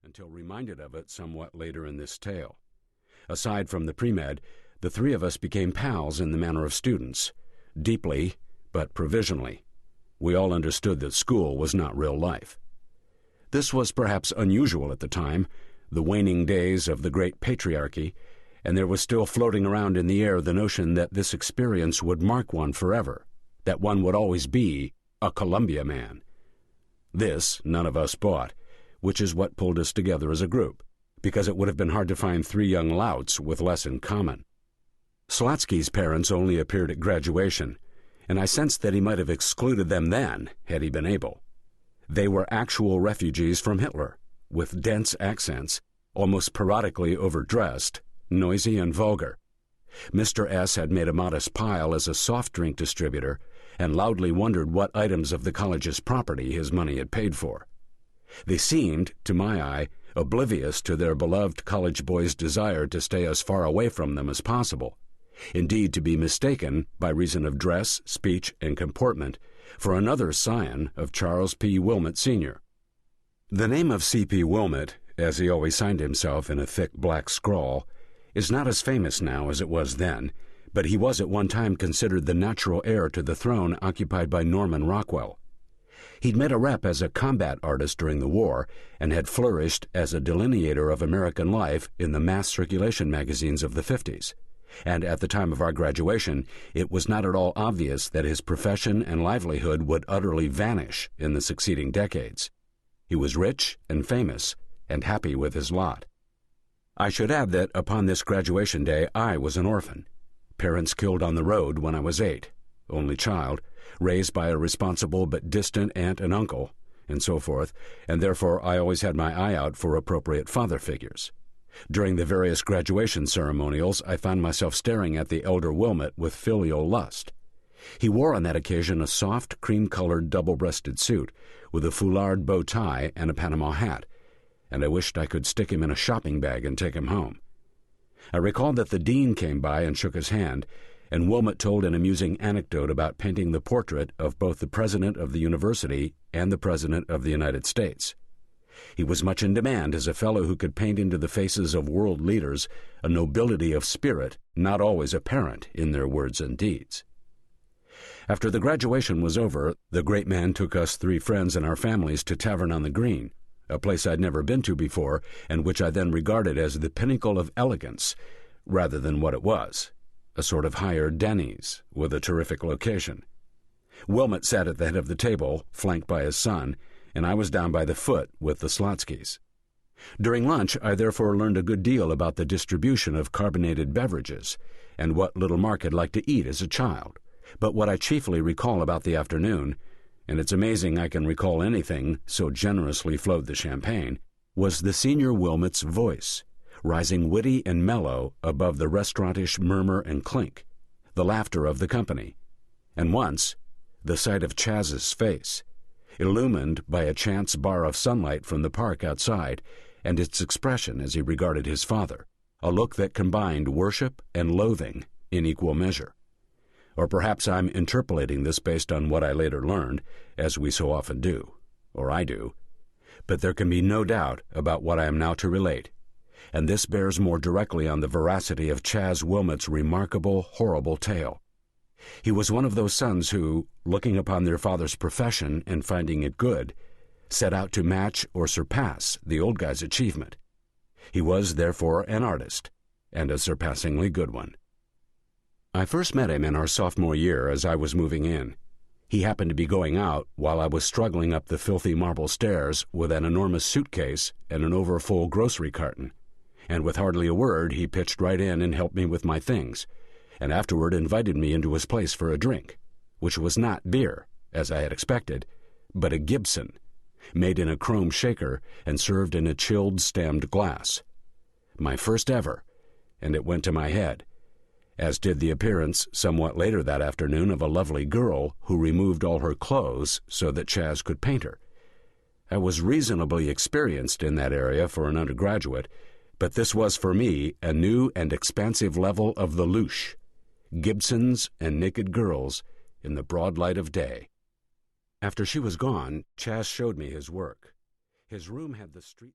until reminded of it somewhat later in this tale. Aside from the pre-med, the three of us became pals in the manner of students, deeply but provisionally. We all understood that school was not real life. This was perhaps unusual at the time, the waning days of the great patriarchy, and there was still floating around in the air the notion that this experience would mark one forever, that one would always be a Columbia man. This none of us bought, which is what pulled us together as a group, because it would have been hard to find three young louts with less in common. Slotsky's parents only appeared at graduation, and I sensed that he might have excluded them then, had he been able. They were actual refugees from Hitler, with dense accents, almost parodically overdressed, noisy and vulgar. Mr. S. had made a modest pile as a soft drink distributor and loudly wondered what items of the college's property his money had paid for. They seemed, to my eye, oblivious to their beloved college boys' desire to stay as far away from them as possible, indeed to be mistaken, by reason of dress, speech, and comportment, for another scion of Charles P. Wilmot, Sr. The name of C.P. Wilmot, as he always signed himself in a thick black scrawl, is not as famous now as it was then, but he was at one time considered the natural heir to the throne occupied by Norman Rockwell. He'd made a rep as a combat artist during the war and had flourished as a delineator of American life in the mass circulation magazines of the 50s. And at the time of our graduation, it was not at all obvious that his profession and livelihood would utterly vanish in the succeeding decades. He was rich and famous and happy with his lot. I should add that upon this graduation day I was an orphan. Parents killed on the road when I was 8, only child, raised by a responsible but distant aunt and uncle, and so forth, and therefore I always had my eye out for appropriate father figures. During the various graduation ceremonials, I found myself staring at the elder Wilmot with filial lust. He wore on that occasion a soft, cream-colored, double-breasted suit with a foulard bow tie and a Panama hat, and I wished I could stick him in a shopping bag and take him home. I recalled that the dean came by and shook his hand, and Wilmot told an amusing anecdote about painting the portrait of both the president of the university and the president of the United States. He was much in demand as a fellow who could paint into the faces of world leaders a nobility of spirit not always apparent in their words and deeds. After the graduation was over, the great man took us three friends and our families to Tavern on the Green, a place I'd never been to before, and which I then regarded as the pinnacle of elegance, rather than what it was, a sort of hired Denny's, with a terrific location. Wilmot sat at the head of the table, flanked by his son, and I was down by the foot with the Slotskys. During lunch, I therefore learned a good deal about the distribution of carbonated beverages, and what little Mark had liked to eat as a child. But what I chiefly recall about the afternoon, and it's amazing I can recall anything, so generously flowed the champagne, was the senior Wilmot's voice, rising witty and mellow above the restaurantish murmur and clink, the laughter of the company, and once, the sight of Chaz's face, illumined by a chance bar of sunlight from the park outside, and its expression as he regarded his father, a look that combined worship and loathing in equal measure. Or perhaps I'm interpolating this based on what I later learned, as we so often do, or I do, but there can be no doubt about what I am now to relate, and this bears more directly on the veracity of Chaz Wilmot's remarkable, horrible tale. He was one of those sons who, looking upon their father's profession and finding it good, set out to match or surpass the old guy's achievement. He was, therefore, an artist, and a surpassingly good one. I first met him in our sophomore year as I was moving in. He happened to be going out while I was struggling up the filthy marble stairs with an enormous suitcase and an overfull grocery carton, and with hardly a word he pitched right in and helped me with my things, and afterward invited me into his place for a drink, which was not beer, as I had expected, but a Gibson, made in a chrome shaker and served in a chilled stemmed glass. My first ever, and it went to my head, as did the appearance somewhat later that afternoon of a lovely girl who removed all her clothes so that Chaz could paint her. I was reasonably experienced in that area for an undergraduate, but this was for me a new and expansive level of the louche, Gibsons and naked girls in the broad light of day. After she was gone, Chaz showed me his work. His room had the street